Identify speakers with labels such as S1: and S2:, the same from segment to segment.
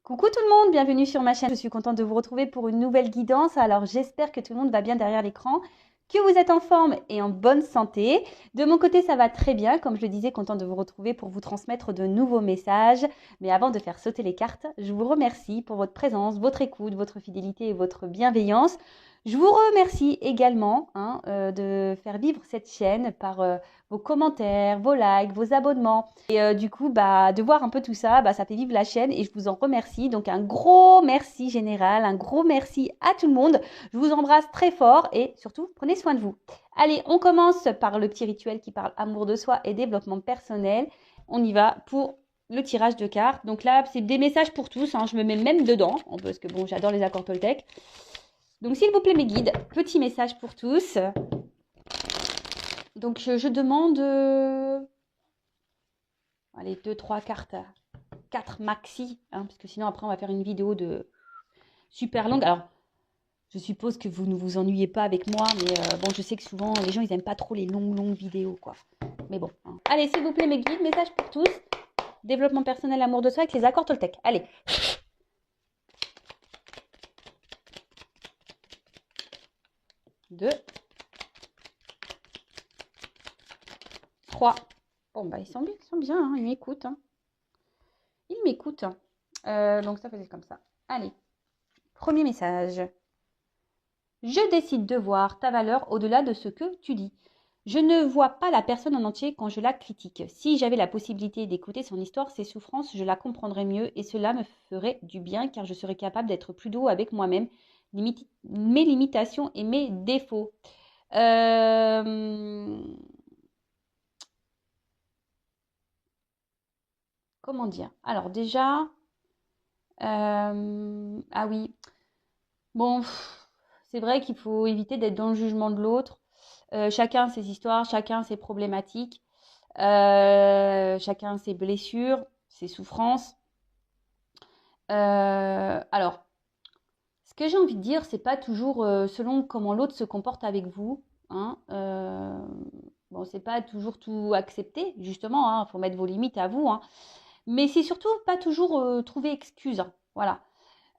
S1: Coucou tout le monde, bienvenue sur ma chaîne. Je suis contente de vous retrouver pour une nouvelle guidance. Alors j'espère que tout le monde va bien derrière l'écran, que vous êtes en forme et en bonne santé. De mon côté, ça va très bien. Comme je le disais, contente de vous retrouver pour vous transmettre de nouveaux messages. Mais avant de faire sauter les cartes, je vous remercie pour votre présence, votre écoute, votre fidélité et votre bienveillance. Je vous remercie également de faire vivre cette chaîne par vos commentaires, vos likes, vos abonnements. Et du coup, de voir un peu tout ça, ça fait vivre la chaîne et je vous en remercie. Donc un gros merci général, un gros merci à tout le monde. Je vous embrasse très fort et surtout, prenez soin de vous. Allez, on commence par le petit rituel qui parle amour de soi et développement personnel. On y va pour le tirage de cartes. Donc là, c'est des messages pour tous. Je me mets même dedans parce que bon, j'adore les accords Toltec. Donc s'il vous plaît mes guides, petit message pour tous. Donc je demande... allez, 2, 3 cartes, 4 maxi, parce que sinon après on va faire une vidéo de super longue. Alors, je suppose que vous ne vous ennuyez pas avec moi, mais bon, je sais que souvent les gens ils aiment pas trop les longues vidéos, quoi. Mais bon. Allez, s'il vous plaît mes guides, message pour tous. Développement personnel, amour de soi avec les accords Toltec. Allez. 2, 3. Bon, ils sont bien, ils m'écoutent. Ils m'écoutent. Donc ça faisait comme ça. Allez, premier message. Je décide de voir ta valeur au-delà de ce que tu dis. Je ne vois pas la personne en entier quand je la critique. Si j'avais la possibilité d'écouter son histoire, ses souffrances, je la comprendrais mieux et cela me ferait du bien car je serais capable d'être plus doux avec moi-même, mes limitations et mes défauts. Comment dire? Alors déjà, ah oui, bon, c'est vrai qu'il faut éviter d'être dans le jugement de l'autre. Chacun ses histoires, chacun ses problématiques, chacun ses blessures, ses souffrances. Alors, ce que j'ai envie de dire, c'est pas toujours selon comment l'autre se comporte avec vous. Bon, c'est pas toujours tout accepter, justement. Il faut mettre vos limites à vous. Mais c'est surtout pas toujours trouver excuse. Voilà.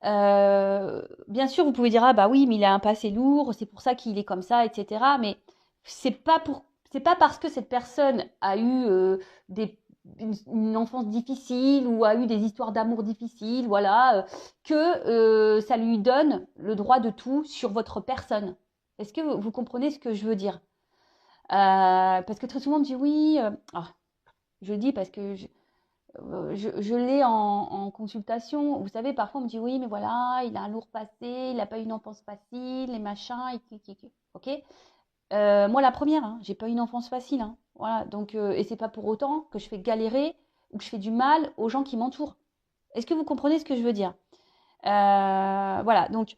S1: Bien sûr, vous pouvez dire ah bah oui, mais il a un passé lourd, c'est pour ça qu'il est comme ça, etc. Mais c'est pas parce que cette personne a eu une enfance difficile ou a eu des histoires d'amour difficiles, voilà, que ça lui donne le droit de tout sur votre personne. Est-ce que vous comprenez ce que je veux dire? Parce que très souvent on me dit oui, je le dis parce que je l'ai en consultation. Vous savez, parfois on me dit oui, mais voilà, il a un lourd passé, il n'a pas eu une enfance facile, les machins, ok. Moi, la première, j'ai pas eu une enfance facile, voilà. Donc, et c'est pas pour autant que je fais galérer ou que je fais du mal aux gens qui m'entourent. Est-ce que vous comprenez ce que je veux dire? Voilà. Donc,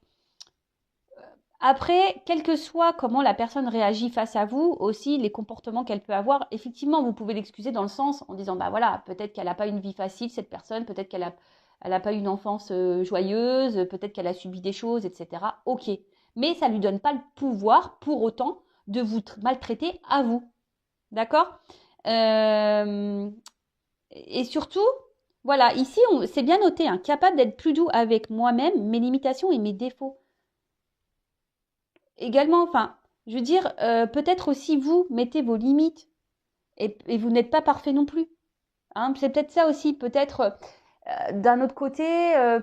S1: après, quel que soit comment la personne réagit face à vous, aussi les comportements qu'elle peut avoir, effectivement, vous pouvez l'excuser dans le sens en disant, bah voilà, peut-être qu'elle n'a pas une vie facile, cette personne, peut-être qu'elle a pas eu une enfance joyeuse, peut-être qu'elle a subi des choses, etc. Ok. Mais ça ne lui donne pas le pouvoir, pour autant, de vous maltraiter à vous. D'accord? Et surtout, voilà, ici, c'est bien noté, capable d'être plus doux avec moi-même, mes limitations et mes défauts. Également, je veux dire, peut-être aussi vous mettez vos limites et vous n'êtes pas parfait non plus. C'est peut-être ça aussi. Peut-être d'un autre côté,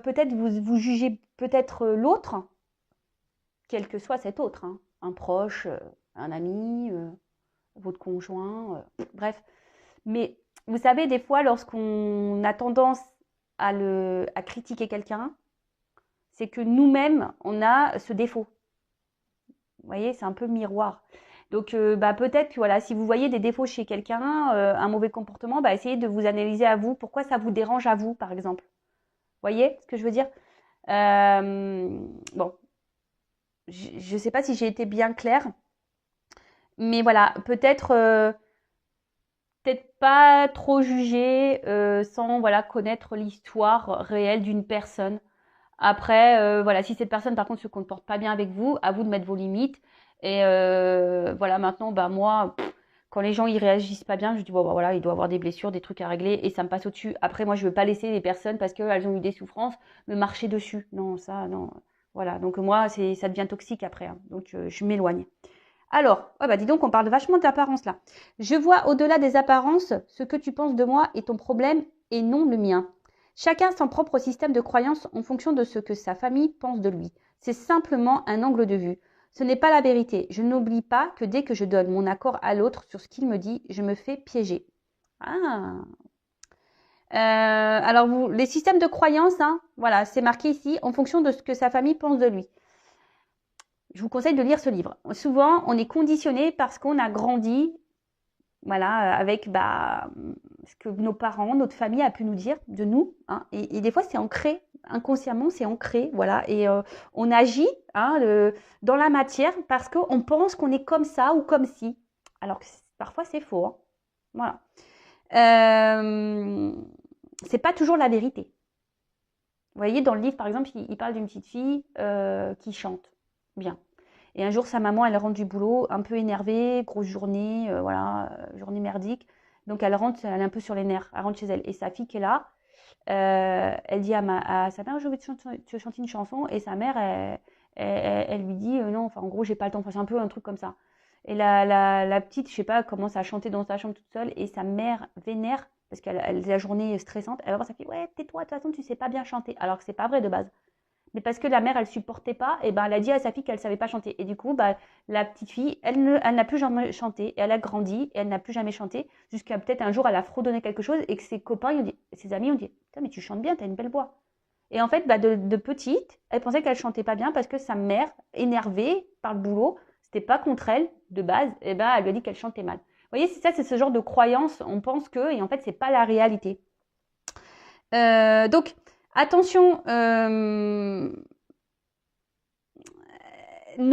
S1: peut-être vous jugez peut-être l'autre, quel que soit cet autre, un proche, un ami, votre conjoint, bref. Mais vous savez, des fois, lorsqu'on a tendance à critiquer quelqu'un, c'est que nous-mêmes, on a ce défaut. Vous voyez, c'est un peu miroir. Donc, peut-être que voilà, si vous voyez des défauts chez quelqu'un, un mauvais comportement, essayez de vous analyser à vous. Pourquoi ça vous dérange à vous, par exemple? Vous voyez ce que je veux dire? Bon, je ne sais pas si j'ai été bien claire, mais voilà, peut-être pas trop juger sans voilà connaître l'histoire réelle d'une personne. Après, voilà, si cette personne par contre se comporte pas bien avec vous, à vous de mettre vos limites. Et voilà, maintenant, moi, Quand les gens ils réagissent pas bien, je dis bon bah voilà, il doit avoir des blessures, des trucs à régler et ça me passe au-dessus. Après moi je veux pas laisser les personnes parce qu'elles ont eu des souffrances me marcher dessus. Non, ça non. Voilà, donc moi ça devient toxique après, hein. Donc je m'éloigne. Alors, oh bah dis donc on parle vachement d'apparence là. Je vois au-delà des apparences ce que tu penses de moi est ton problème et non le mien. Chacun son propre système de croyance en fonction de ce que sa famille pense de lui. C'est simplement un angle de vue. Ce n'est pas la vérité. Je n'oublie pas que dès que je donne mon accord à l'autre sur ce qu'il me dit, je me fais piéger. Ah. Alors, les systèmes de croyance, hein, voilà, c'est marqué ici, en fonction de ce que sa famille pense de lui. Je vous conseille de lire ce livre. Souvent, on est conditionné parce qu'on a grandi, voilà, avec ce que nos parents, notre famille a pu nous dire de nous, hein, et des fois, c'est ancré. Inconsciemment, c'est ancré, voilà, et on agit dans la matière parce qu'on pense qu'on est comme ça ou comme ci, alors que parfois c'est faux, hein. Voilà. C'est pas toujours la vérité. Vous voyez, dans le livre, par exemple, il parle d'une petite fille qui chante bien. Et un jour, sa maman, elle rentre du boulot, un peu énervée, grosse journée, journée merdique. Donc elle rentre, elle est un peu sur les nerfs, elle rentre chez elle. Et sa fille qui est là, elle dit à sa mère, je vais te chanter une chanson. Et sa mère, elle lui dit, non, enfin en gros, j'ai pas le temps. Enfin, c'est un peu un truc comme ça. Et la petite, je sais pas, commence à chanter dans sa chambre toute seule. Et sa mère vénère, parce qu'elle a la journée stressante. Elle va voir sa fille, ouais, tais-toi, de toute façon, tu sais pas bien chanter. Alors que c'est pas vrai de base. Mais parce que la mère, elle supportait pas, et ben elle a dit à sa fille qu'elle savait pas chanter. Et du coup, la petite fille, elle n'a plus jamais chanté. Et elle a grandi, et elle n'a plus jamais chanté, jusqu'à peut-être un jour, elle a fredonné quelque chose, et que ses copains, ses amis ont dit, putain, mais tu chantes bien, t'as une belle voix. Et en fait, de petite, elle pensait qu'elle chantait pas bien parce que sa mère, énervée par le boulot, c'était pas contre elle de base, et ben elle lui a dit qu'elle chantait mal. Vous voyez, c'est ce genre de croyance. On pense que, et en fait, c'est pas la réalité. Donc, attention, ne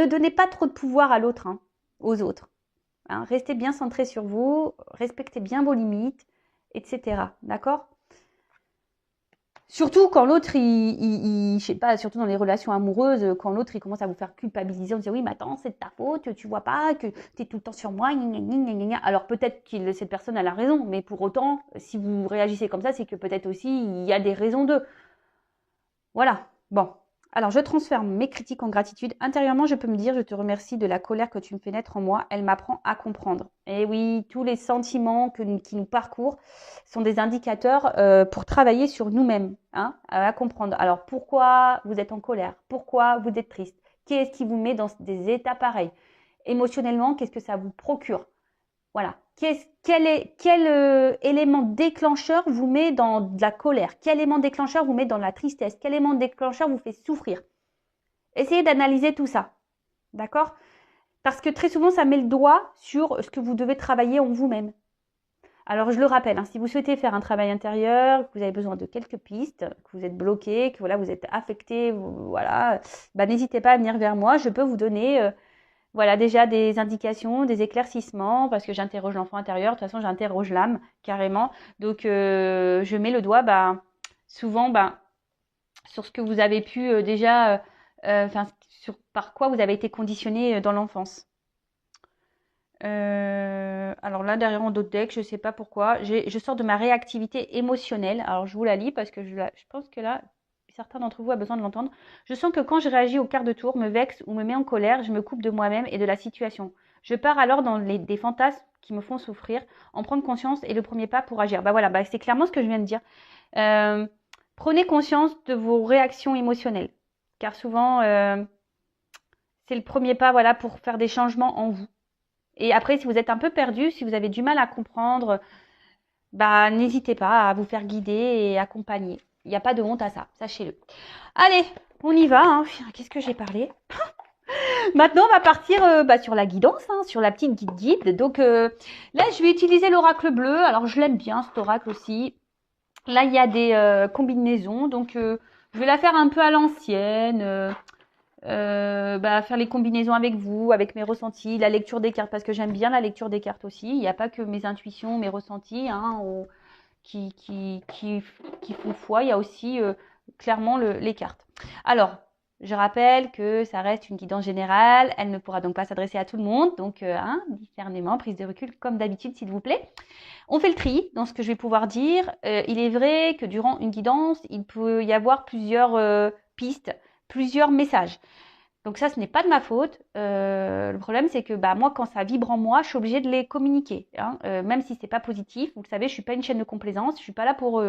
S1: donnez pas trop de pouvoir à l'autre, hein, aux autres. Hein. Restez bien centré sur vous, respectez bien vos limites, etc. D'accord? Surtout quand l'autre, je sais pas, surtout dans les relations amoureuses, quand l'autre il commence à vous faire culpabiliser, on dit oui, mais attends, c'est de ta faute, tu vois pas que tu es tout le temps sur moi, gna, gna, gna, gna. Alors peut-être que cette personne a la raison, mais pour autant, si vous réagissez comme ça, c'est que peut-être aussi il y a des raisons d'eux. Voilà. Bon. Alors, je transforme mes critiques en gratitude. Intérieurement, je peux me dire, je te remercie de la colère que tu me fais naître en moi. Elle m'apprend à comprendre. Et oui, tous les sentiments qui nous parcourent sont des indicateurs pour travailler sur nous-mêmes, hein, à comprendre. Alors, pourquoi vous êtes en colère? Pourquoi vous êtes triste? Qu'est-ce qui vous met dans des états pareils? Émotionnellement, qu'est-ce que ça vous procure? Voilà. Quel élément déclencheur vous met dans de la colère? Quel élément déclencheur vous met dans la tristesse? Quel élément déclencheur vous fait souffrir? Essayez d'analyser tout ça. D'accord? Parce que très souvent, ça met le doigt sur ce que vous devez travailler en vous-même. Alors, je le rappelle, hein, si vous souhaitez faire un travail intérieur, que vous avez besoin de quelques pistes, que vous êtes bloqué, que voilà, vous êtes affecté, voilà, n'hésitez pas à venir vers moi. Je peux vous donner voilà déjà des indications, des éclaircissements, parce que j'interroge l'enfant intérieur. De toute façon, j'interroge l'âme carrément. Donc, je mets le doigt souvent sur ce que vous avez pu déjà, par quoi vous avez été conditionné dans l'enfance. Alors là, derrière en d'autres decks, je ne sais pas pourquoi. Je sors de ma réactivité émotionnelle. Alors, je vous la lis parce que je pense que là, certains d'entre vous ont besoin de l'entendre. Je sens que quand je réagis au quart de tour, me vexe ou me mets en colère, je me coupe de moi-même et de la situation. Je pars alors dans des fantasmes qui me font souffrir, en prendre conscience est le premier pas pour agir. Voilà, c'est clairement ce que je viens de dire. Prenez conscience de vos réactions émotionnelles, car souvent, c'est le premier pas, voilà, pour faire des changements en vous. Et après, si vous êtes un peu perdu, si vous avez du mal à comprendre, n'hésitez pas à vous faire guider et accompagner. Il n'y a pas de honte à ça, sachez-le. Allez, on y va. Hein. Qu'est-ce que j'ai parlé? Maintenant, on va partir sur la guidance, hein, sur la petite guide. Donc là, je vais utiliser l'oracle bleu. Alors, je l'aime bien, cet oracle aussi. Là, il y a des combinaisons. Donc, je vais la faire un peu à l'ancienne. Faire les combinaisons avec vous, avec mes ressentis, la lecture des cartes, parce que j'aime bien la lecture des cartes aussi. Il n'y a pas que mes intuitions, mes ressentis qui font foi, il y a aussi clairement les cartes. Alors, Je rappelle que ça reste une guidance générale, elle ne pourra donc pas s'adresser à tout le monde, donc discernement, prise de recul comme d'habitude s'il vous plaît. On fait le tri dans ce que je vais pouvoir dire. Il est vrai que durant une guidance, il peut y avoir plusieurs pistes, plusieurs messages. Donc ça, ce n'est pas de ma faute. Le problème, c'est que moi, quand ça vibre en moi, je suis obligée de les communiquer. Même si c'est pas positif. Vous le savez, je suis pas une chaîne de complaisance. Je suis pas là pour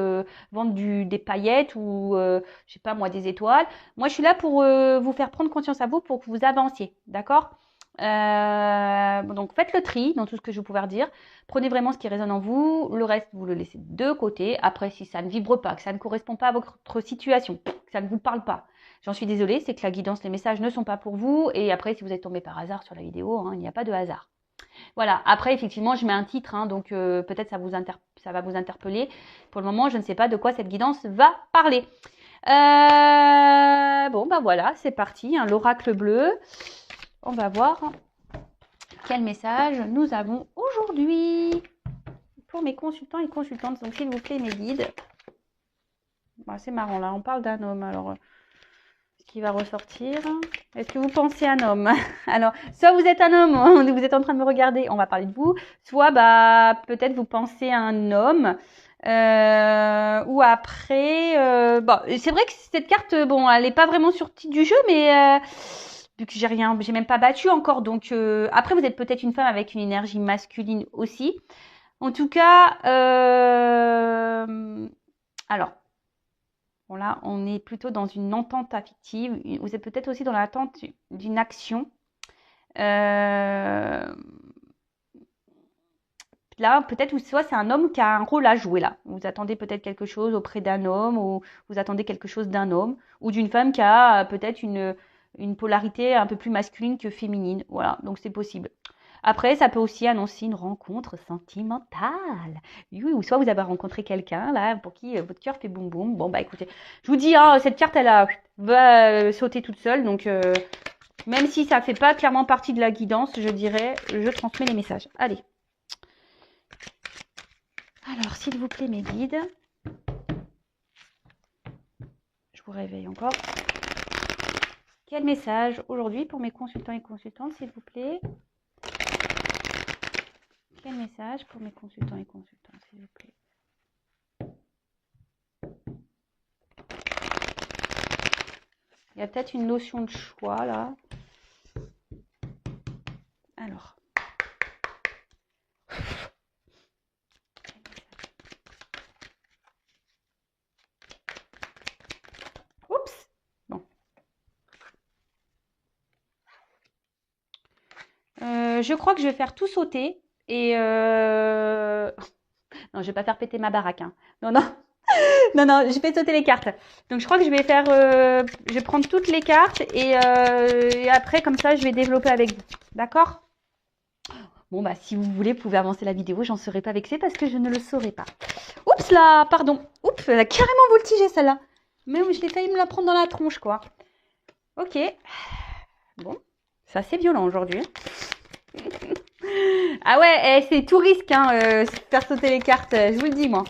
S1: vendre des paillettes ou, je sais pas moi, des étoiles. Moi, je suis là pour vous faire prendre conscience à vous pour que vous avanciez. D'accord? Donc faites le tri dans tout ce que je vais pouvoir dire. Prenez vraiment ce qui résonne en vous. Le reste, vous le laissez de côté. Après, si ça ne vibre pas, que ça ne correspond pas à votre situation, que ça ne vous parle pas, j'en suis désolée, c'est que la guidance, les messages ne sont pas pour vous. Et après, si vous êtes tombé par hasard sur la vidéo, il n'y a pas de hasard. Voilà. Après, effectivement, je mets un titre, donc peut-être ça va vous interpeller. Pour le moment, je ne sais pas de quoi cette guidance va parler. Bon, voilà, c'est parti. L'oracle bleu. On va voir quel message nous avons aujourd'hui pour mes consultants et consultantes. Donc, s'il vous plaît, mes guides. C'est marrant, là, on parle d'un homme. Alors, ce qui va ressortir. Est-ce que vous pensez un homme? Alors, soit vous êtes un homme, vous êtes en train de me regarder, on va parler de vous. Soit, peut-être vous pensez à un homme. Ou après... c'est vrai que cette carte, elle n'est pas vraiment sortie du jeu, mais... vu que j'ai même pas battu encore, donc après vous êtes peut-être une femme avec une énergie masculine aussi. En tout cas, alors, bon là, on est plutôt dans une entente affective. Vous êtes peut-être aussi dans l'attente d'une action. Là, peut-être, soit c'est un homme qui a un rôle à jouer là. Vous attendez peut-être quelque chose auprès d'un homme, ou vous attendez quelque chose d'un homme, ou d'une femme qui a peut-être une polarité un peu plus masculine que féminine. Voilà, donc c'est possible. Après, ça peut aussi annoncer une rencontre sentimentale. Oui, ou soit vous avez rencontré quelqu'un là pour qui votre cœur fait boum boum. Bon, écoutez, je vous dis, cette carte, elle va sauter toute seule. Donc, même si ça ne fait pas clairement partie de la guidance, je dirais, je transmets les messages. Allez. Alors, s'il vous plaît, mes guides. Je vous réveille encore. Quel message aujourd'hui pour mes consultants et consultantes, s'il vous plaît? Quel message pour mes consultants et consultantes, s'il vous plaît? Il y a peut-être une notion de choix, là. Alors. Oups. Bon. Je crois que je vais faire tout sauter. Et non, je vais pas faire péter ma baraque. Non, non. Non, je fais sauter les cartes. Donc, je crois que je vais faire... je vais prendre toutes les cartes et après, comme ça, je vais développer avec vous. D'accord? Bon, si vous voulez, vous pouvez avancer la vidéo. J'en serai pas vexée parce que je ne le saurais pas. Oups là, pardon. Oups, elle a carrément voltigé celle-là. Mais je l'ai failli me la prendre dans la tronche, quoi. Ok. Bon, c'est assez violent aujourd'hui. Ah ouais, c'est tout risque, faire sauter les cartes, je vous le dis, moi.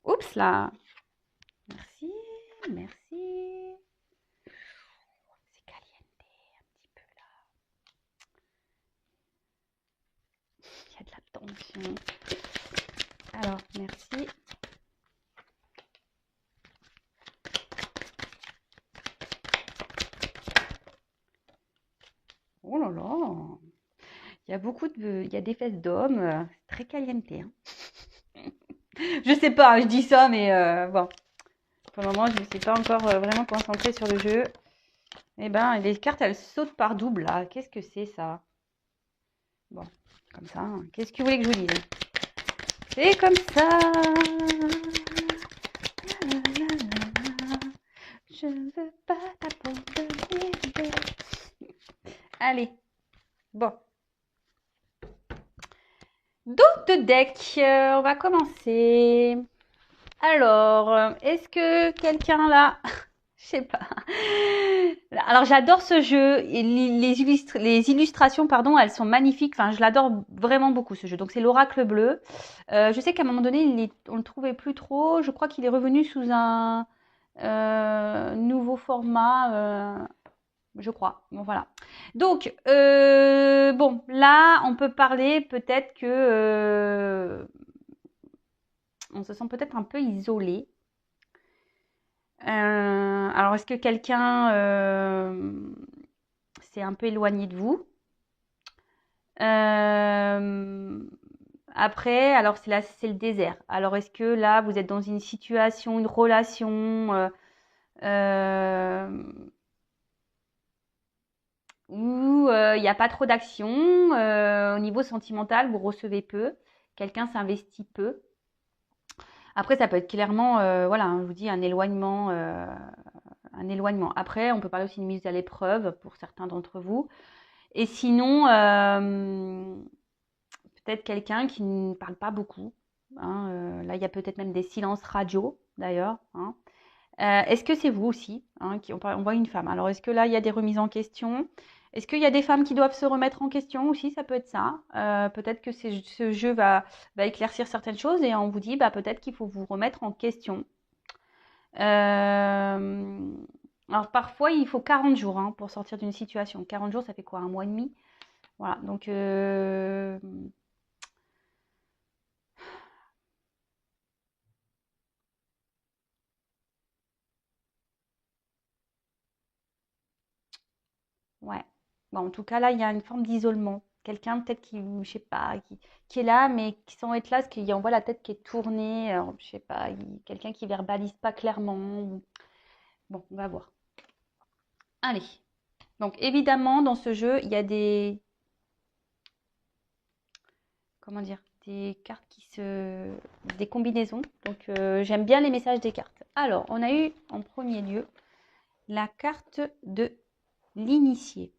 S1: Oups là. Merci. C'est caliente un petit peu là. Il y a de la tension. Alors, merci. Oh là là. Il y a des fesses d'hommes. C'est très caliente. Je sais pas, je dis ça, mais bon. Pour le moment, je ne suis pas encore vraiment concentrée sur le jeu. Eh ben, les cartes, elles sautent par double, là. Qu'est-ce que c'est, ça? Bon, comme ça. Qu'est-ce que vous voulez que je vous dise? C'est comme ça. Je ne veux pas t'abandonner. Allez. Bon. Dos de deck. On va commencer. Alors, est-ce que quelqu'un là... Je sais pas. Alors, j'adore ce jeu. Les illustrations, pardon, elles sont magnifiques. Enfin, je l'adore vraiment beaucoup, ce jeu. Donc, c'est l'oracle bleu. Je sais qu'à un moment donné, on ne le trouvait plus trop. Je crois qu'il est revenu sous un Nouveau format, je crois. Bon, voilà. Donc, bon, là, on peut parler peut-être que on se sent peut-être un peu isolé. Alors, est-ce que quelqu'un s'est un peu éloigné de vous? Après, alors c'est là, c'est le désert. Alors, est-ce que là, vous êtes dans une situation, une relation euh, où il n'y a pas trop d'action au niveau sentimental, vous recevez peu, quelqu'un s'investit peu. Après, ça peut être clairement, voilà, hein, je vous dis, un éloignement, un éloignement. Après, on peut parler aussi d'une mise à l'épreuve pour certains d'entre vous. Et sinon, peut-être quelqu'un qui ne parle pas beaucoup. Hein, là, il y a peut-être même des silences radio, d'ailleurs. Hein. Est-ce que c'est vous aussi hein, on voit une femme. Alors, est-ce que là, il y a des remises en question? Est-ce qu'il y a des femmes qui doivent se remettre en question aussi? Ça peut être ça. Peut-être que ce jeu va éclaircir certaines choses et on vous dit bah, peut-être qu'il faut vous remettre en question. Euh, alors, parfois, il faut 40 jours hein, pour sortir d'une situation. 40 jours, ça fait quoi? Un mois et demi? Voilà. Donc, ouais. Bon, en tout cas, là, il y a une forme d'isolement. Quelqu'un peut-être qui, je sais pas, qui est là, mais qui sans être là, parce qu'on voit la tête qui est tournée. Alors, je sais pas, quelqu'un qui verbalise pas clairement. Bon, on va voir. Allez. Donc, évidemment, dans ce jeu, il y a comment dire, des cartes des combinaisons. Donc, j'aime bien les messages des cartes. Alors, on a eu en premier lieu la carte de l'initié.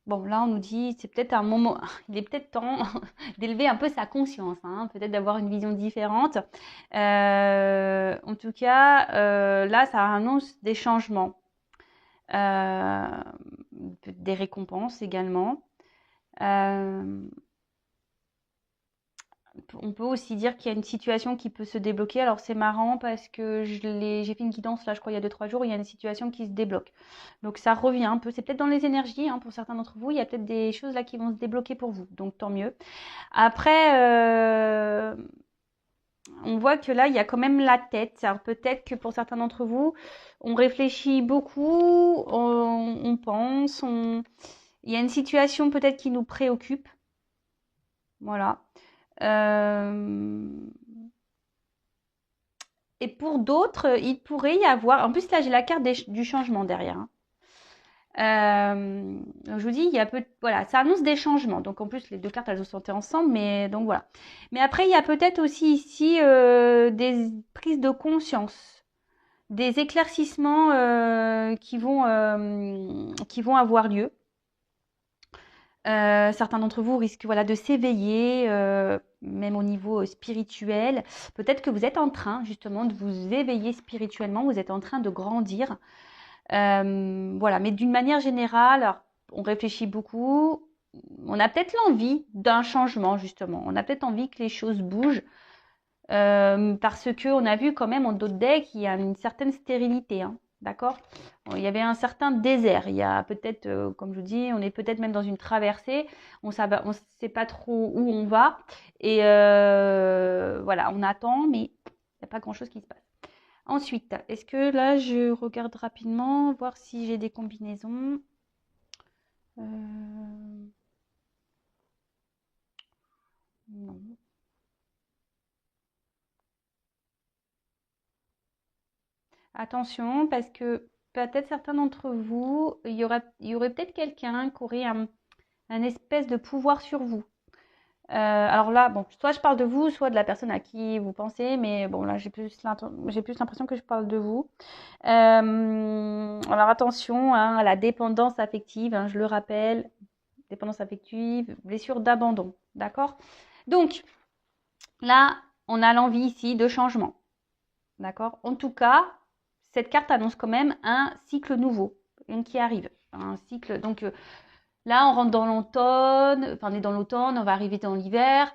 S1: Bon, là, on nous dit, c'est peut-être un moment, il est peut-être temps d'élever un peu sa conscience, hein, peut-être d'avoir une vision différente. En tout cas, là, ça annonce des changements, euh, des récompenses également. Euh, on peut aussi dire qu'il y a une situation qui peut se débloquer. Alors c'est marrant parce que j'ai fait une guidance là, je crois, il y a 2-3 jours, il y a une situation qui se débloque. Donc ça revient un peu. C'est peut-être dans les énergies, hein, pour certains d'entre vous, il y a peut-être des choses là qui vont se débloquer pour vous. Donc tant mieux. Après, on voit que là, il y a quand même la tête. Alors peut-être que pour certains d'entre vous, on réfléchit beaucoup, on pense, il y a une situation peut-être qui nous préoccupe. Voilà. Euh, Et pour d'autres, il pourrait y avoir. En plus, là, j'ai la carte du changement derrière. Hein. Donc je vous dis, il y a voilà, ça annonce des changements. Donc en plus, les deux cartes, elles se sont ensemble, mais donc voilà. Mais après, il y a peut-être aussi ici des prises de conscience, des éclaircissements qui vont avoir lieu. Certains d'entre vous risquent voilà, de s'éveiller, même au niveau spirituel. Peut-être que vous êtes en train justement de vous éveiller spirituellement, vous êtes en train de grandir. Voilà, mais d'une manière générale, alors, on réfléchit beaucoup. On a peut-être l'envie d'un changement justement. On a peut-être envie que les choses bougent parce que on a vu quand même en d'autres decks qu'il y a une certaine stérilité. Hein. D'accord? Il y avait un certain désert. Il y a peut-être, comme je vous dis, on est peut-être même dans une traversée. On ne sait pas trop où on va. Et voilà, on attend, mais il n'y a pas grand-chose qui se passe. Ensuite, est-ce que là, je regarde rapidement, voir si j'ai des combinaisons. Non. Attention, parce que peut-être certains d'entre vous, il y aurait peut-être quelqu'un qui aurait un espèce de pouvoir sur vous. Alors là, bon, soit je parle de vous, soit de la personne à qui vous pensez, mais bon, là, j'ai plus l'impression que je parle de vous. Alors attention hein, à la dépendance affective, hein, je le rappelle, dépendance affective, blessure d'abandon, d'accord? Donc, là, on a l'envie ici de changement, d'accord? En tout cas, cette carte annonce quand même un cycle nouveau, qui arrive, un cycle, donc là, on rentre dans l'automne, enfin, on est dans l'automne, on va arriver dans l'hiver.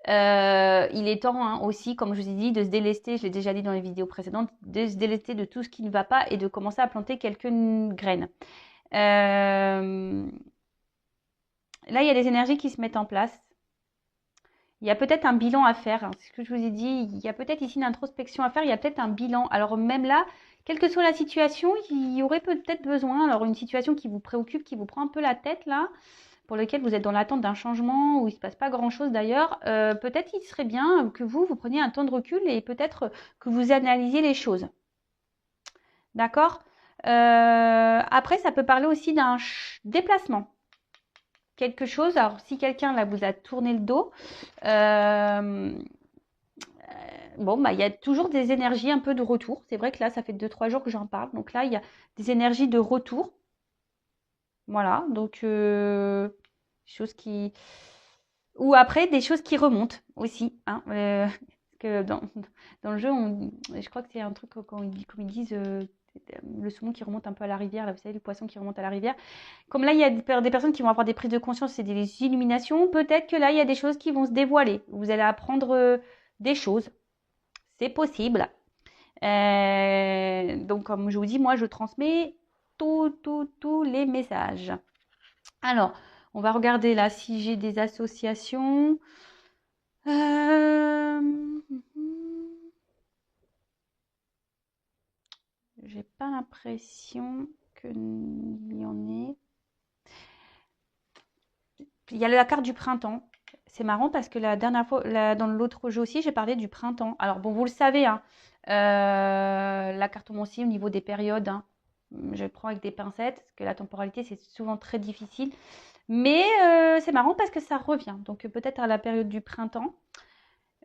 S1: Il est temps hein, aussi, comme je vous ai dit, de se délester, je l'ai déjà dit dans les vidéos précédentes, de se délester de tout ce qui ne va pas et de commencer à planter quelques graines. Là, il y a des énergies qui se mettent en place. Il y a peut-être un bilan à faire. Hein. C'est ce que je vous ai dit. Il y a peut-être ici une introspection à faire. Il y a peut-être un bilan. Alors même là, quelle que soit la situation, il y aurait peut-être besoin. Alors une situation qui vous préoccupe, qui vous prend un peu la tête là, pour lequel vous êtes dans l'attente d'un changement où il ne se passe pas grand-chose d'ailleurs, peut-être il serait bien que vous preniez un temps de recul et peut-être que vous analysiez les choses. D'accord. Après, ça peut parler aussi d'un déplacement. Quelque chose, alors si quelqu'un là vous a tourné le dos, bon, bah, il y a toujours des énergies un peu de retour. C'est vrai que là, ça fait 2-3 jours que j'en parle. Donc là, il y a des énergies de retour. Voilà, donc choses qui... Ou après, des choses qui remontent aussi. Hein, que dans le jeu, je crois que c'est un truc comme ils disent, le saumon qui remonte un peu à la rivière, là, vous savez, le poisson qui remonte à la rivière. Comme là, il y a des personnes qui vont avoir des prises de conscience et des illuminations, peut-être que là, il y a des choses qui vont se dévoiler. Vous allez apprendre des choses. C'est possible. Donc, comme je vous dis, moi, je transmets tous les messages. Alors, on va regarder là si j'ai des associations. J'ai pas l'impression qu'il y en ait. Il y a la carte du printemps. C'est marrant parce que la dernière fois, dans l'autre jeu aussi, j'ai parlé du printemps. Alors bon, vous le savez, hein, la cartomancie au niveau des périodes, hein, je prends avec des pincettes, parce que la temporalité, c'est souvent très difficile. Mais c'est marrant parce que ça revient. Donc peut-être à la période du printemps,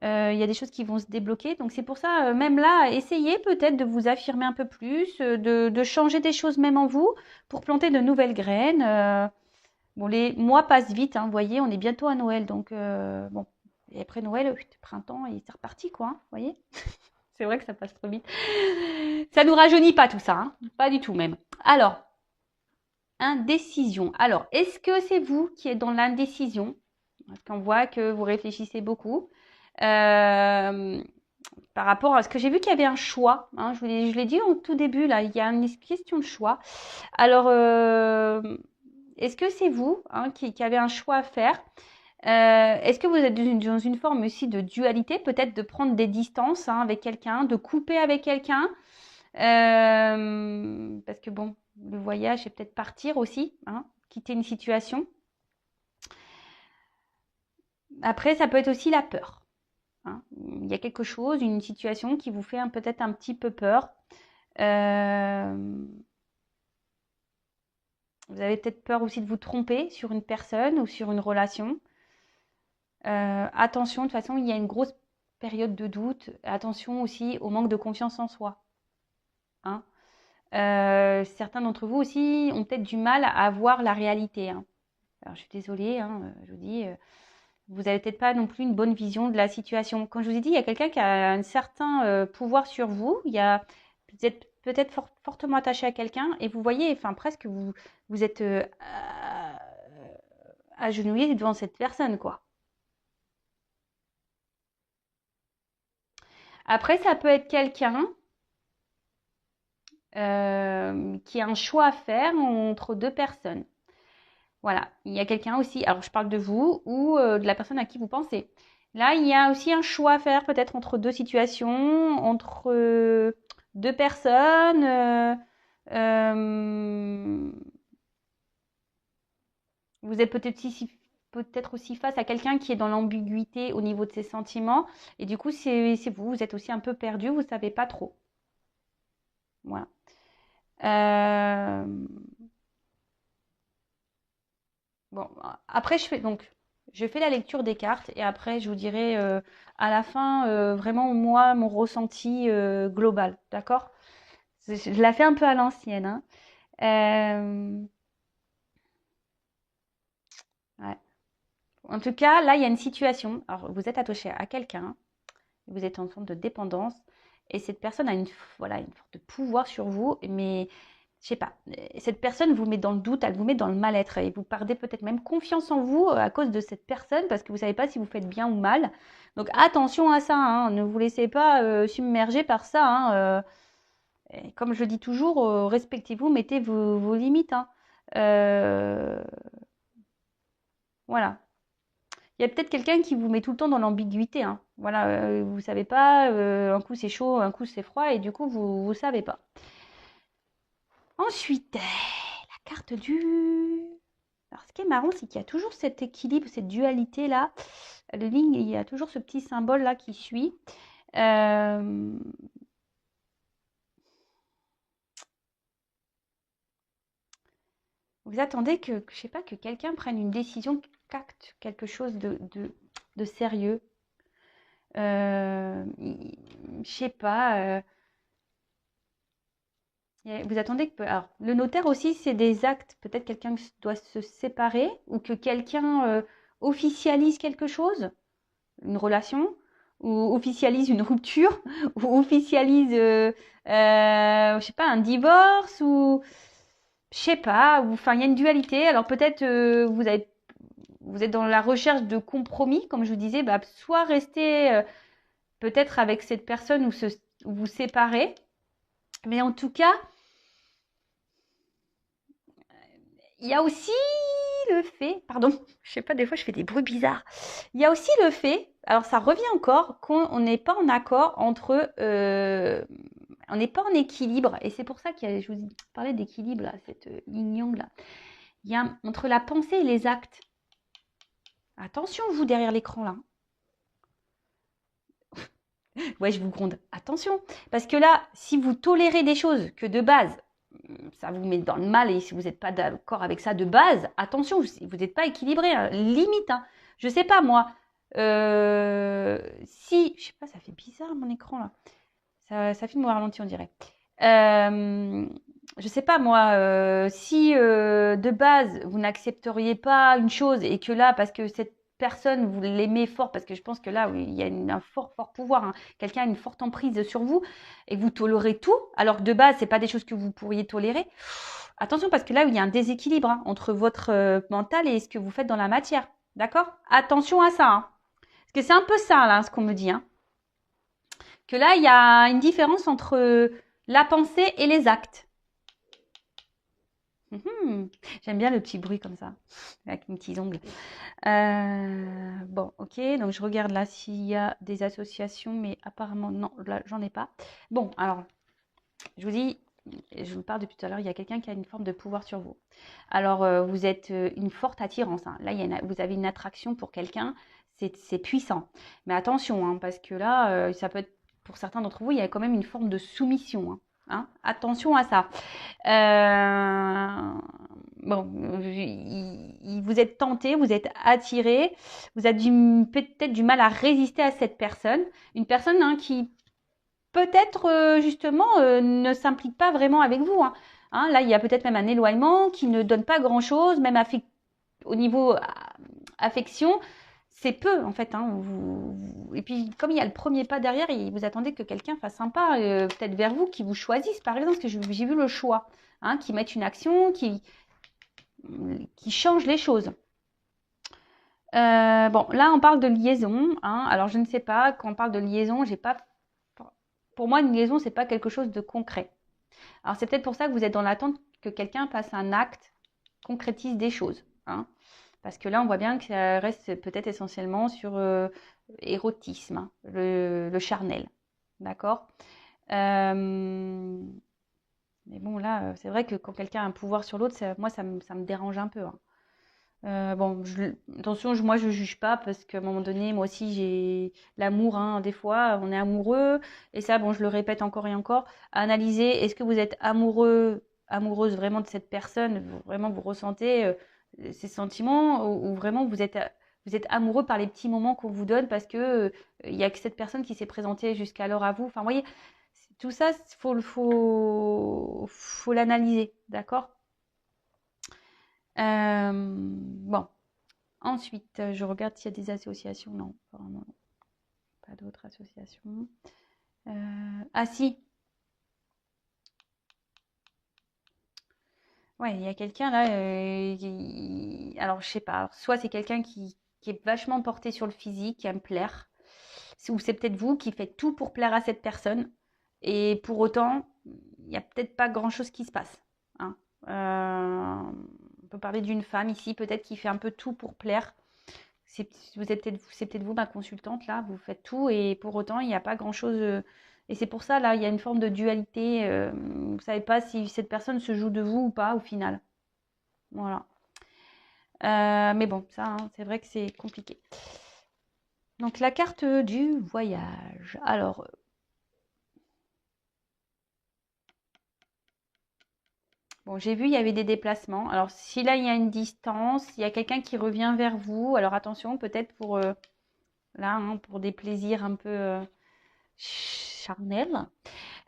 S1: il y a des choses qui vont se débloquer. Donc c'est pour ça, même là, essayez peut-être de vous affirmer un peu plus, de changer des choses même en vous pour planter de nouvelles graines. Bon, les mois passent vite, hein, vous voyez, on est bientôt à Noël, donc bon. Et après Noël, printemps, et c'est reparti, quoi, hein, vous voyez. C'est vrai que ça passe trop vite. Ça nous rajeunit pas tout ça, hein, pas du tout même. Alors, indécision. Alors, est-ce que c'est vous qui êtes dans l'indécision? Parce qu'on voit que vous réfléchissez beaucoup. Par rapport à ce que j'ai vu qu'il y avait un choix. Hein, je l'ai dit au tout début, là, il y a une question de choix. Alors, est-ce que c'est vous hein, qui avez un choix à faire? Est-ce que vous êtes dans une forme aussi de dualité, peut-être de prendre des distances hein, avec quelqu'un, de couper avec quelqu'un parce que bon, le voyage, c'est peut-être partir aussi, hein, quitter une situation. Après, ça peut être aussi la peur. Hein. Il y a quelque chose, une situation qui vous fait peut-être un petit peu peur. Vous avez peut-être peur aussi de vous tromper sur une personne ou sur une relation. Attention, de toute façon, il y a une grosse période de doute. Attention aussi au manque de confiance en soi. Hein. Certains d'entre vous aussi ont peut-être du mal à voir la réalité. Hein. Alors, je suis désolée, hein, je vous dis, vous n'avez peut-être pas non plus une bonne vision de la situation. Comme je vous ai dit, il y a quelqu'un qui a un certain pouvoir sur vous. Vous êtes peut-être fortement attaché à quelqu'un et vous voyez, enfin presque, vous êtes agenouillé devant cette personne, quoi. Après, ça peut être quelqu'un qui a un choix à faire entre deux personnes. Voilà, il y a quelqu'un aussi, alors je parle de vous ou de la personne à qui vous pensez. Là, il y a aussi un choix à faire peut-être entre deux situations, entre deux personnes. Vous êtes peut-être aussi face à quelqu'un qui est dans l'ambiguïté au niveau de ses sentiments. Et du coup, c'est vous êtes aussi un peu perdu, vous ne savez pas trop. Voilà. Bon, après, je fais la lecture des cartes et après, je vous dirai à la fin vraiment moi mon ressenti global, d'accord? Je la fais un peu à l'ancienne, hein. Ouais. En tout cas, là, il y a une situation. Alors, vous êtes attaché à quelqu'un, vous êtes en forme de dépendance et cette personne a voilà, une forme de pouvoir sur vous, mais je sais pas, cette personne vous met dans le doute, elle vous met dans le mal-être et vous perdez peut-être même confiance en vous à cause de cette personne parce que vous savez pas si vous faites bien ou mal. Donc attention à ça, hein, ne vous laissez pas submerger par ça. Hein, et comme je le dis toujours, respectez-vous, mettez vos limites. Hein. Euh, voilà. Il y a peut-être quelqu'un qui vous met tout le temps dans l'ambiguïté. Hein. Voilà, vous savez pas, un coup c'est chaud, un coup c'est froid et du coup vous savez pas. Ensuite, la carte du... Alors, ce qui est marrant, c'est qu'il y a toujours cet équilibre, cette dualité-là. Le ligne, il y a toujours ce petit symbole-là qui suit. Euh, Vous attendez que, je sais pas, que quelqu'un prenne une décision, qu'acte quelque chose de sérieux. Je sais pas. Vous attendez que... Alors, le notaire aussi, c'est des actes. Peut-être quelqu'un doit se séparer ou que quelqu'un officialise quelque chose, une relation, ou officialise une rupture, ou officialise, je sais pas, un divorce, ou je sais pas, ou enfin, il y a une dualité. Alors peut-être vous êtes dans la recherche de compromis, comme je vous disais, bah, soit rester peut-être avec cette personne ou vous séparer, mais en tout cas, il y a aussi le fait, pardon, je sais pas, des fois je fais des bruits bizarres. Il y a aussi le fait, alors ça revient encore, qu'on n'est pas en accord entre, on n'est pas en équilibre, et c'est pour ça que je vous parlais d'équilibre là, cette yin yang là. Il y a entre la pensée et les actes. Attention vous derrière l'écran là. Ouais, je vous gronde. Attention, parce que là, si vous tolérez des choses que de base ça vous met dans le mal et si vous n'êtes pas d'accord avec ça de base, attention, vous n'êtes pas équilibré, hein, limite. Hein. Je sais pas moi, si, je sais pas, ça fait bizarre mon écran là, ça filme au ralenti on dirait. Je sais pas moi, si de base vous n'accepteriez pas une chose et que là, parce que cette personne vous l'aimez fort, parce que je pense que là, oui, il y a un fort pouvoir, hein, quelqu'un a une forte emprise sur vous et vous tolérez tout, alors que de base, c'est pas des choses que vous pourriez tolérer. Attention parce que là, il y a un déséquilibre hein, entre votre mental et ce que vous faites dans la matière. D'accord? Attention à ça. Hein. Parce que c'est un peu ça là, ce qu'on me dit. Hein. Que là, il y a une différence entre la pensée et les actes. J'aime bien le petit bruit comme ça, avec mes petits ongles. Bon, ok, donc je regarde là s'il y a des associations, mais apparemment non, là j'en ai pas. Bon, alors, je vous dis, je vous parle depuis tout à l'heure, il y a quelqu'un qui a une forme de pouvoir sur vous. Alors, vous êtes une forte attirance. Hein. Là, vous avez une attraction pour quelqu'un, c'est puissant. Mais attention, hein, parce que là, ça peut être, pour certains d'entre vous, il y a quand même une forme de soumission. Hein. Hein. Attention à ça. Bon, vous êtes tenté, vous êtes attiré, vous avez peut-être du mal à résister à cette personne. Une personne hein, qui peut-être justement ne s'implique pas vraiment avec vous. Hein. Hein, là, il y a peut-être même un éloignement qui ne donne pas grand-chose, même au niveau affection, c'est peu en fait. Hein, et puis comme il y a le premier pas derrière, vous attendez que quelqu'un fasse un pas peut-être vers vous, qui vous choisisse par exemple, parce que j'ai vu le choix, hein, qui mette une action, qui change les choses. Bon, là on parle de liaison. Hein, alors je ne sais pas, quand on parle de liaison, j'ai pas. Pour moi, une liaison, c'est pas quelque chose de concret. Alors c'est peut-être pour ça que vous êtes dans l'attente que quelqu'un fasse un acte, concrétise des choses. Hein. Parce que là, on voit bien que ça reste peut-être essentiellement sur érotisme, hein, le charnel. D'accord. Mais bon, là, c'est vrai que quand quelqu'un a un pouvoir sur l'autre, moi, ça me dérange un peu. Hein. Bon, attention, moi je juge pas parce qu'à un moment donné, moi aussi j'ai l'amour. Hein, des fois, on est amoureux et ça, bon, je le répète encore et encore. Analyser, est-ce que vous êtes amoureuse vraiment de cette personne, vraiment vous ressentez ces sentiments ou vraiment vous êtes amoureux par les petits moments qu'on vous donne parce que il y a que cette personne qui s'est présentée jusqu'alors à vous. Enfin, vous voyez, tout ça, faut l'analyser, d'accord? Bon. Ensuite, je regarde s'il y a des associations. Non, apparemment, non. Pas d'autres associations. Ah si, Ouais, il y a quelqu'un là, alors je sais pas, alors, soit c'est quelqu'un qui est vachement porté sur le physique, qui aime plaire, ou c'est peut-être vous qui faites tout pour plaire à cette personne, et pour autant, il n'y a peut-être pas grand-chose qui se passe, hein. On peut parler d'une femme ici, peut-être qui fait un peu tout pour plaire. C'est peut-être vous, ma consultante, là, vous faites tout, et pour autant, il n'y a pas grand-chose. Et c'est pour ça, là, il y a une forme de dualité. Vous ne savez pas si cette personne se joue de vous ou pas, au final. Voilà. Mais bon, ça, hein, c'est vrai que c'est compliqué. Donc, la carte du voyage. Alors, bon, j'ai vu, il y avait des déplacements. Alors, si là, il y a une distance, il y a quelqu'un qui revient vers vous. Alors, attention, peut-être pour, là, hein, pour des plaisirs un peu charnels.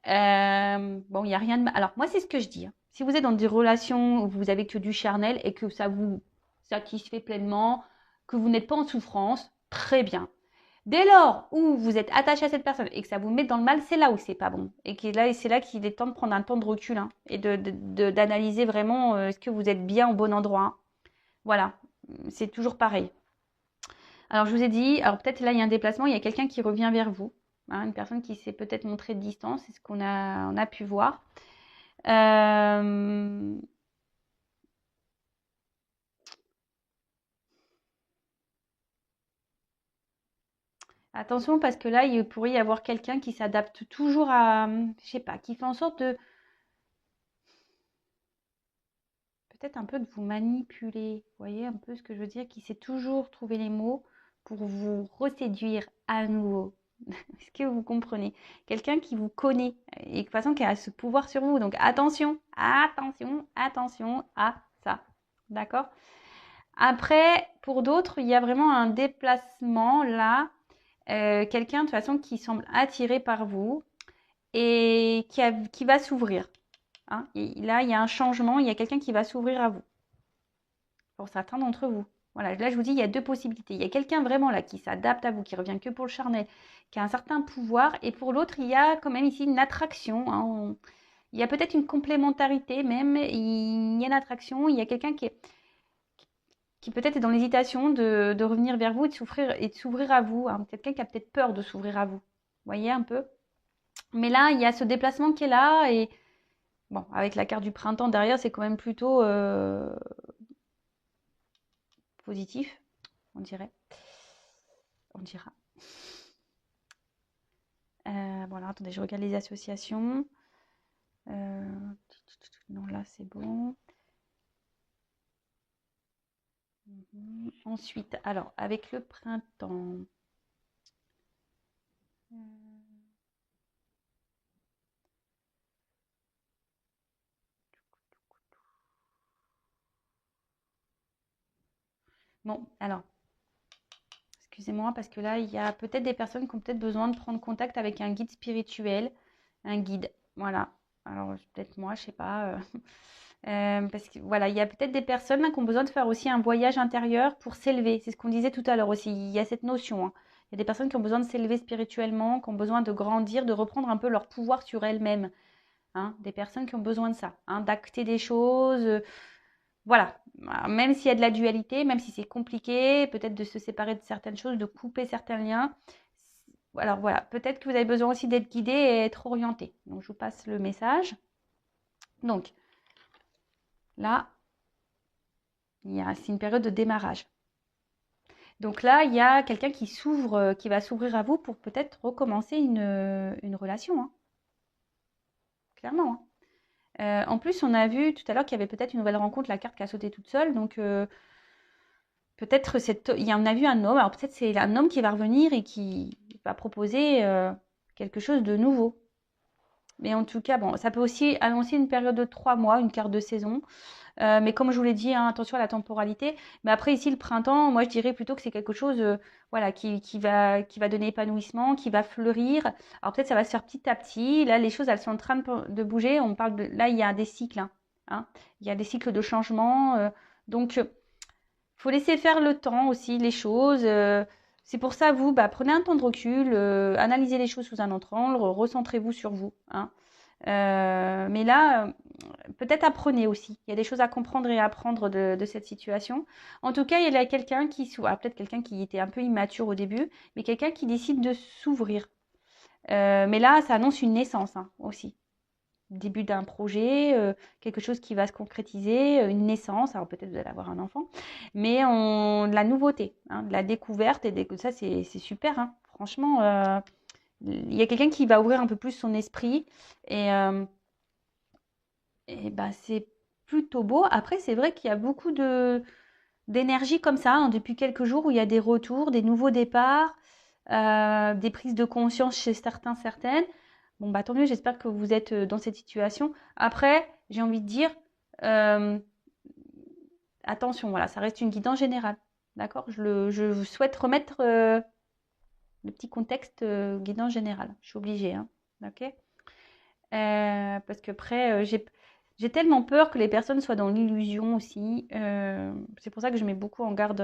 S1: Bon, il n'y a rien de mal. Alors, moi, c'est ce que je dis, hein. Si vous êtes dans des relations où vous avez que du charnel et que ça vous satisfait pleinement, que vous n'êtes pas en souffrance, très bien. Dès lors où vous êtes attaché à cette personne et que ça vous met dans le mal, c'est là où c'est pas bon. Et c'est là qu'il est temps de prendre un temps de recul, hein, et d'analyser vraiment est-ce que vous êtes bien au bon endroit, hein. Voilà, c'est toujours pareil. Alors, je vous ai dit, alors peut-être là, il y a un déplacement, il y a quelqu'un qui revient vers vous, hein, une personne qui s'est peut-être montrée de distance, c'est ce on a pu voir. Euh, Attention parce que là, il pourrait y avoir quelqu'un qui s'adapte toujours à, je sais pas, qui fait en sorte de, peut-être un peu de vous manipuler. Vous voyez un peu ce que je veux dire, qui sait toujours trouver les mots pour vous reséduire à nouveau. Est-ce que vous comprenez? Quelqu'un qui vous connaît et de toute façon qui a ce pouvoir sur vous. Donc attention, attention, attention à ça. D'accord? Après, pour d'autres, il y a vraiment un déplacement là. Quelqu'un de toute façon qui semble attiré par vous et qui va s'ouvrir, hein. Et là, il y a un changement, il y a quelqu'un qui va s'ouvrir à vous. Pour certains d'entre vous. Voilà, là je vous dis, il y a deux possibilités. Il y a quelqu'un vraiment là qui s'adapte à vous, qui revient que pour le charnel, qui a un certain pouvoir, et pour l'autre, il y a quand même ici une attraction, hein. Il y a peut-être une complémentarité même, il y a une attraction, il y a quelqu'un qui peut-être est dans l'hésitation de revenir vers vous et de s'ouvrir à vous, hein. Quelqu'un qui a peut-être peur de s'ouvrir à vous. Vous voyez un peu? Mais là, il y a ce déplacement qui est là, et bon, avec la carte du printemps derrière, c'est quand même plutôt positif, on dirait. On dira. Voilà, attendez, je regarde les associations. Non, là, c'est bon. Ensuite, alors, avec le printemps. Bon, alors, excusez-moi, parce que là, il y a peut-être des personnes qui ont peut-être besoin de prendre contact avec un guide spirituel. Un guide, voilà. Alors, peut-être moi, je sais pas. Parce que voilà, il y a peut-être des personnes là, qui ont besoin de faire aussi un voyage intérieur pour s'élever. C'est ce qu'on disait tout à l'heure aussi. Il y a cette notion, hein. Il y a des personnes qui ont besoin de s'élever spirituellement, qui ont besoin de grandir, de reprendre un peu leur pouvoir sur elles-mêmes, hein. Des personnes qui ont besoin de ça, hein, d'acter des choses. Voilà. Même s'il y a de la dualité, même si c'est compliqué, peut-être de se séparer de certaines choses, de couper certains liens. Alors voilà, peut-être que vous avez besoin aussi d'être guidé et être orienté. Donc je vous passe le message. Donc là, c'est une période de démarrage. Donc là, il y a quelqu'un qui s'ouvre, qui va s'ouvrir à vous pour peut-être recommencer une relation, hein. Clairement, hein. En plus, on a vu tout à l'heure qu'il y avait peut-être une nouvelle rencontre, la carte qui a sauté toute seule. Donc peut-être on a vu un homme. Alors peut-être c'est un homme qui va revenir et qui va proposer quelque chose de nouveau. Mais en tout cas, bon, ça peut aussi annoncer une période de 3 mois, une carte de saison. Mais comme je vous l'ai dit, hein, attention à la temporalité. Mais après, ici, le printemps, moi, je dirais plutôt que c'est quelque chose voilà, qui va donner épanouissement, qui va fleurir. Alors peut-être ça va se faire petit à petit. Là, les choses, elles sont en train de bouger. On parle là, il y a des cycles, hein. Il y a des cycles de changement. Donc, faut laisser faire le temps aussi, les choses. C'est pour ça, vous, prenez un temps de recul, analysez les choses sous un autre angle, recentrez-vous sur vous, hein. Mais là, peut-être apprenez aussi. Il y a des choses à comprendre et à apprendre de cette situation. En tout cas, il y a quelqu'un qui peut-être quelqu'un qui était un peu immature au début, mais quelqu'un qui décide de s'ouvrir. Mais là, ça annonce une naissance hein, aussi. Début d'un projet, quelque chose qui va se concrétiser, une naissance. Alors peut-être vous allez avoir un enfant, mais de la nouveauté, hein, de la découverte et ça c'est super. Hein. Franchement, il y a quelqu'un qui va ouvrir un peu plus son esprit et bah, c'est plutôt beau. Après, c'est vrai qu'il y a beaucoup d'énergie comme ça hein, depuis quelques jours où il y a des retours, des nouveaux départs, des prises de conscience chez certains, certaines. Bon, bah tant mieux, j'espère que vous êtes dans cette situation. Après, j'ai envie de dire, euh, attention, voilà, ça reste une guidance générale. D'accord? Je souhaite remettre le petit contexte guidance générale. Je suis obligée, hein. Ok? Parce qu'après, j'ai tellement peur que les personnes soient dans l'illusion aussi. C'est pour ça que je mets beaucoup en garde.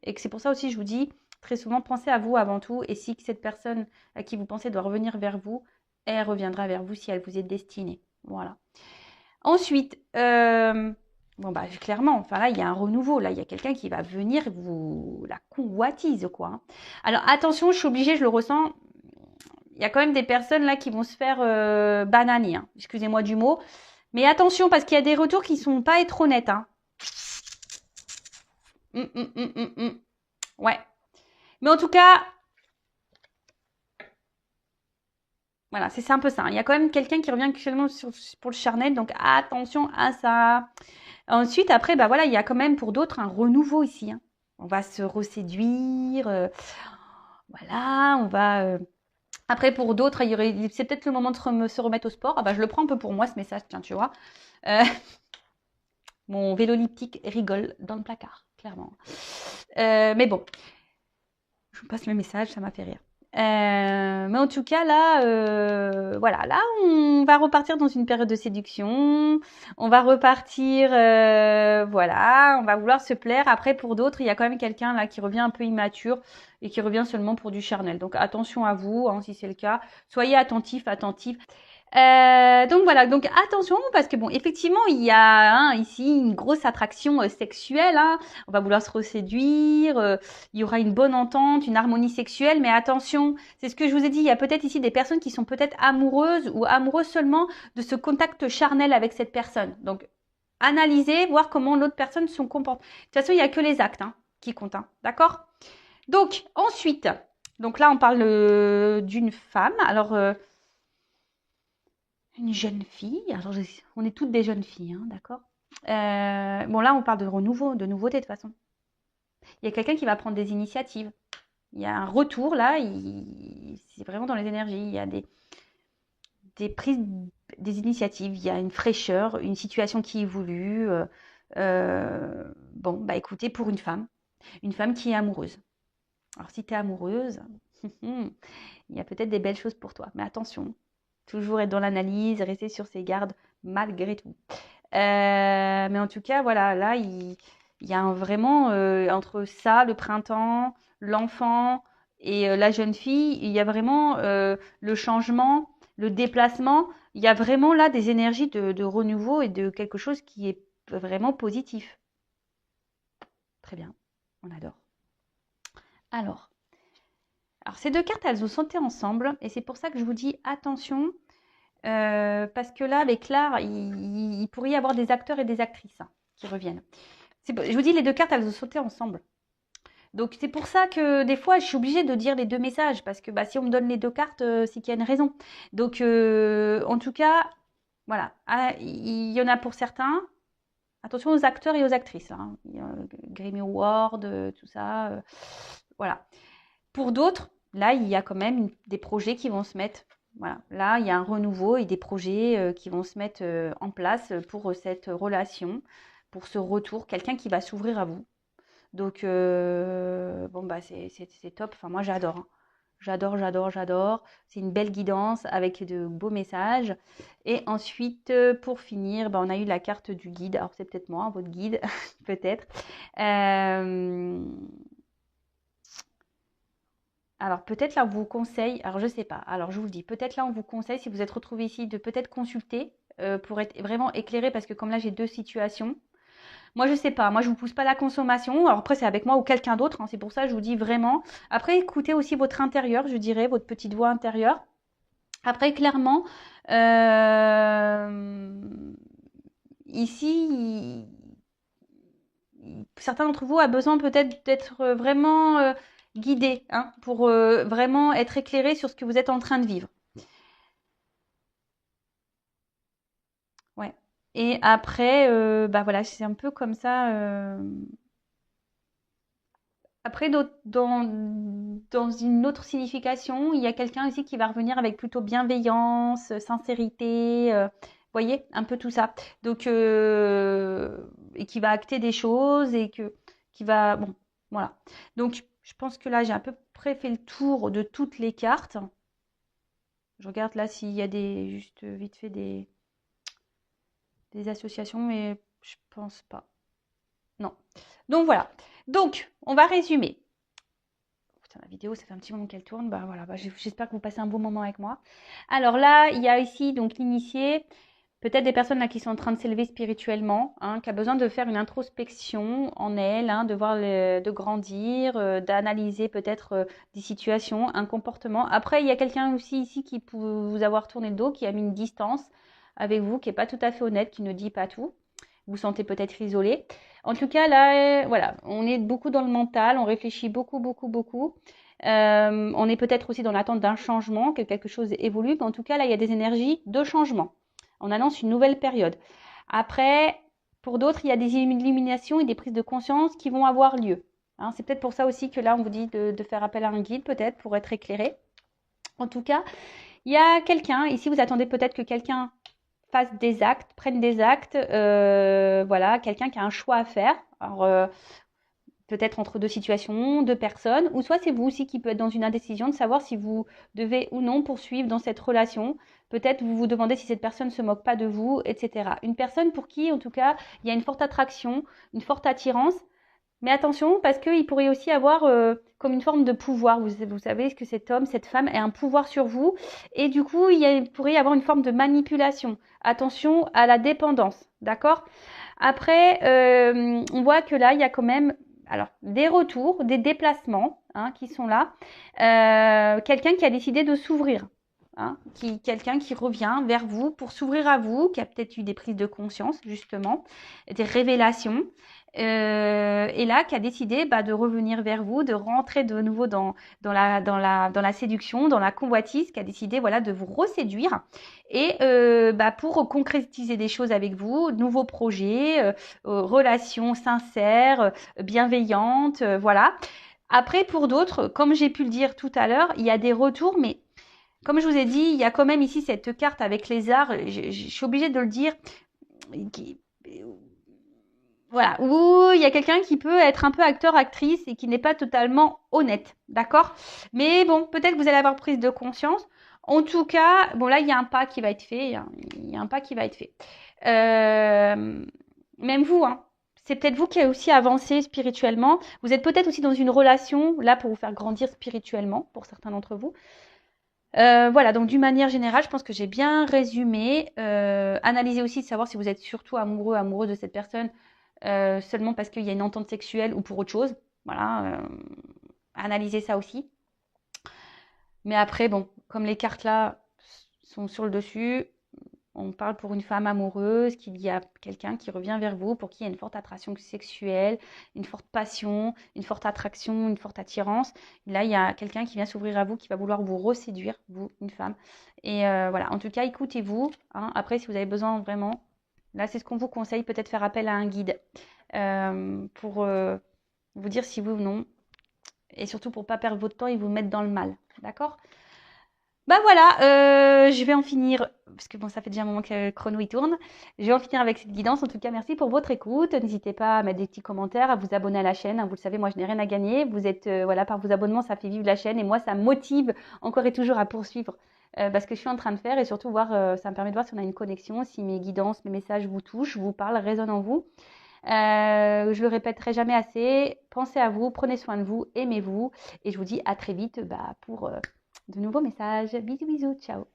S1: Et que c'est pour ça aussi, je vous dis, très souvent, pensez à vous avant tout. Et si cette personne à qui vous pensez doit revenir vers vous, elle reviendra vers vous si elle vous est destinée. Voilà. Ensuite, bon bah clairement, enfin là, il y a un renouveau. Là, il y a quelqu'un qui va venir vous la convoitise, quoi. Hein. Alors attention, je suis obligée, je le ressens. Il y a quand même des personnes là qui vont se faire bananer. Hein. Excusez-moi du mot. Mais attention, parce qu'il y a des retours qui ne sont pas être honnêtes. Hein. Ouais. Mais en tout cas, voilà, c'est un peu ça. Hein. Il y a quand même quelqu'un qui revient actuellement pour le charnel, donc attention à ça. Ensuite, après, bah voilà, il y a quand même pour d'autres un renouveau ici. Hein. On va se reséduire. Voilà, on va. Après, pour d'autres, c'est peut-être le moment de se remettre au sport. Ah bah, je le prends un peu pour moi ce message, tiens, tu vois. Mon vélo elliptique rigole dans le placard, clairement. Mais bon, je vous passe le message, ça m'a fait rire. Mais en tout cas, là, voilà, là, on va repartir dans une période de séduction. On va repartir, voilà, on va vouloir se plaire. Après, pour d'autres, il y a quand même quelqu'un là qui revient un peu immature et qui revient seulement pour du charnel. Donc, attention à vous, hein, si c'est le cas. Soyez attentifs, attentifs. Donc voilà, donc attention parce que bon, effectivement, il y a hein, ici une grosse attraction sexuelle. Hein. On va vouloir se reséduire. Il y aura une bonne entente, une harmonie sexuelle, mais attention, c'est ce que je vous ai dit. Il y a peut-être ici des personnes qui sont peut-être amoureuses ou amoureuses seulement de ce contact charnel avec cette personne. Donc analysez, voir comment l'autre personne se comporte. De toute façon, il n'y a que les actes hein, qui comptent, hein, d'accord? Donc ensuite, donc là on parle d'une femme. Alors une jeune fille. Alors, on est toutes des jeunes filles, hein, d'accord bon, là, on parle de renouveau, de nouveauté de toute façon. Il y a quelqu'un qui va prendre des initiatives. Il y a un retour, là. C'est vraiment dans les énergies. Il y a des prises, des initiatives. Il y a une fraîcheur, une situation qui est voulue. Bon, bah écoutez, pour une femme qui est amoureuse. Alors, si tu es amoureuse, il y a peut-être des belles choses pour toi. Mais attention, toujours être dans l'analyse, rester sur ses gardes malgré tout. Mais en tout cas, voilà, là, il y a vraiment entre ça, le printemps, l'enfant et la jeune fille, il y a vraiment le changement, le déplacement. Il y a vraiment là des énergies de renouveau et de quelque chose qui est vraiment positif. Très bien, on adore. Alors ces deux cartes, elles ont sauté ensemble et c'est pour ça que je vous dis attention. Parce que là, avec l'art, il pourrait y avoir des acteurs et des actrices hein, qui reviennent. Je vous dis, les deux cartes, elles ont sauté ensemble. Donc, c'est pour ça que des fois, je suis obligée de dire les deux messages. Parce que bah, si on me donne les deux cartes, c'est qu'il y a une raison. Donc, en tout cas, voilà. Ah, il y en a pour certains. Attention aux acteurs et aux actrices. Hein. Grammy Award, tout ça. Voilà. Pour d'autres, là, il y a quand même des projets qui vont se mettre. Voilà, là, il y a un renouveau et des projets qui vont se mettre en place pour cette relation, pour ce retour, quelqu'un qui va s'ouvrir à vous. Donc, bon, bah, c'est top. Enfin, moi, j'adore. Hein. J'adore, j'adore, j'adore. C'est une belle guidance avec de beaux messages. Et ensuite, pour finir, bah, on a eu la carte du guide. Alors, c'est peut-être moi, votre guide, peut-être. Alors peut-être là on vous conseille, alors je sais pas, alors je vous le dis, peut-être là on vous conseille si vous êtes retrouvé ici de peut-être consulter pour être vraiment éclairé parce que comme là j'ai deux situations. Moi je sais pas, moi je vous pousse pas à la consommation. Alors après c'est avec moi ou quelqu'un d'autre, hein, c'est pour ça que je vous dis vraiment. Après écoutez aussi votre intérieur, je dirais, votre petite voix intérieure. Après clairement, ici, certains d'entre vous a besoin peut-être d'être vraiment guidé hein, pour vraiment être éclairé sur ce que vous êtes en train de vivre. Ouais. Et après, bah voilà, c'est un peu comme ça. Après, dans une autre signification, il y a quelqu'un ici qui va revenir avec plutôt bienveillance, sincérité, voyez, un peu tout ça. Donc, et qui va acter des choses et qui va, bon, voilà. Donc, je pense que là, j'ai à peu près fait le tour de toutes les cartes. Je regarde là s'il y a juste vite fait des associations, mais je pense pas. Non. Donc voilà. Donc, on va résumer. Putain, la vidéo, ça fait un petit moment qu'elle tourne. Bah voilà, bah, j'espère que vous passez un bon moment avec moi. Alors là, il y a ici donc l'initié, peut-être des personnes là qui sont en train de s'élever spirituellement, hein, qui a besoin de faire une introspection en elle, hein, de voir de grandir, d'analyser peut-être des situations, un comportement. Après, il y a quelqu'un aussi ici qui peut vous avoir tourné le dos, qui a mis une distance avec vous, qui n'est pas tout à fait honnête, qui ne dit pas tout. Vous vous sentez peut-être isolé. En tout cas, là, voilà, on est beaucoup dans le mental, on réfléchit beaucoup, beaucoup, beaucoup. On est peut-être aussi dans l'attente d'un changement, que quelque chose évolue. Mais en tout cas, là, il y a des énergies de changement. On annonce une nouvelle période. Après, pour d'autres, il y a des illuminations et des prises de conscience qui vont avoir lieu. Hein, c'est peut-être pour ça aussi que là, on vous dit de faire appel à un guide, peut-être, pour être éclairé. En tout cas, il y a quelqu'un, ici, vous attendez peut-être que quelqu'un fasse des actes, prenne des actes, voilà, quelqu'un qui a un choix à faire. Alors, peut-être entre deux situations, deux personnes, ou soit c'est vous aussi qui peut être dans une indécision de savoir si vous devez ou non poursuivre dans cette relation. Peut-être vous vous demandez si cette personne ne se moque pas de vous, etc. Une personne pour qui, en tout cas, il y a une forte attraction, une forte attirance. Mais attention, parce qu'il pourrait aussi avoir comme une forme de pouvoir. Vous savez que cet homme, cette femme a un pouvoir sur vous. Et du coup, il pourrait y avoir une forme de manipulation. Attention à la dépendance. D'accord? Après, on voit que là, il y a quand même alors, des retours, des déplacements hein, qui sont là. Quelqu'un qui a décidé de s'ouvrir. Hein, quelqu'un qui revient vers vous pour s'ouvrir à vous, qui a peut-être eu des prises de conscience, justement, des révélations. Et là, qui a décidé bah, de revenir vers vous, de rentrer de nouveau dans la séduction, dans la convoitise, qui a décidé voilà, de vous reséduire et bah, pour concrétiser des choses avec vous, nouveaux projets, relations sincères, bienveillantes, voilà. Après, pour d'autres, comme j'ai pu le dire tout à l'heure, il y a des retours, mais comme je vous ai dit, il y a quand même ici cette carte avec les arts, je suis obligée de le dire, qui, voilà, où il y a quelqu'un qui peut être un peu acteur-actrice et qui n'est pas totalement honnête, d'accord? Mais bon, peut-être que vous allez avoir prise de conscience. En tout cas, bon là, il y a un pas qui va être fait, il y a un pas qui va être fait. Même vous, hein, c'est peut-être vous qui avez aussi avancé spirituellement. Vous êtes peut-être aussi dans une relation, là, pour vous faire grandir spirituellement, pour certains d'entre vous. Voilà, donc d'une manière générale, je pense que j'ai bien résumé. Analysez aussi de savoir si vous êtes surtout amoureux, amoureuse de cette personne seulement parce qu'il y a une entente sexuelle ou pour autre chose. Voilà, analysez ça aussi. Mais après, bon, comme les cartes là sont sur le dessus, on parle pour une femme amoureuse, qu'il y a quelqu'un qui revient vers vous, pour qui il y a une forte attraction sexuelle, une forte passion, une forte attraction, une forte attirance. Et là, il y a quelqu'un qui vient s'ouvrir à vous, qui va vouloir vous reséduire, vous, une femme. Et voilà, en tout cas, écoutez-vous. Hein. Après, si vous avez besoin vraiment, là, c'est ce qu'on vous conseille, peut-être faire appel à un guide pour vous dire si oui ou non. Et surtout pour ne pas perdre votre temps et vous mettre dans le mal. D'accord? Bah voilà, je vais en finir, parce que bon, ça fait déjà un moment que le chrono il tourne. Je vais en finir avec cette guidance. En tout cas, merci pour votre écoute. N'hésitez pas à mettre des petits commentaires, à vous abonner à la chaîne. Hein. Vous le savez, moi, je n'ai rien à gagner. Vous êtes, voilà, par vos abonnements, ça fait vivre la chaîne. Et moi, ça me motive encore et toujours à poursuivre ce que je suis en train de faire. Et surtout, voir, ça me permet de voir si on a une connexion, si mes guidances, mes messages vous touchent, vous parlent, résonnent en vous. Je le répéterai jamais assez. Pensez à vous, prenez soin de vous, aimez-vous. Et je vous dis à très vite pour de nouveaux messages. Bisous, bisous, ciao.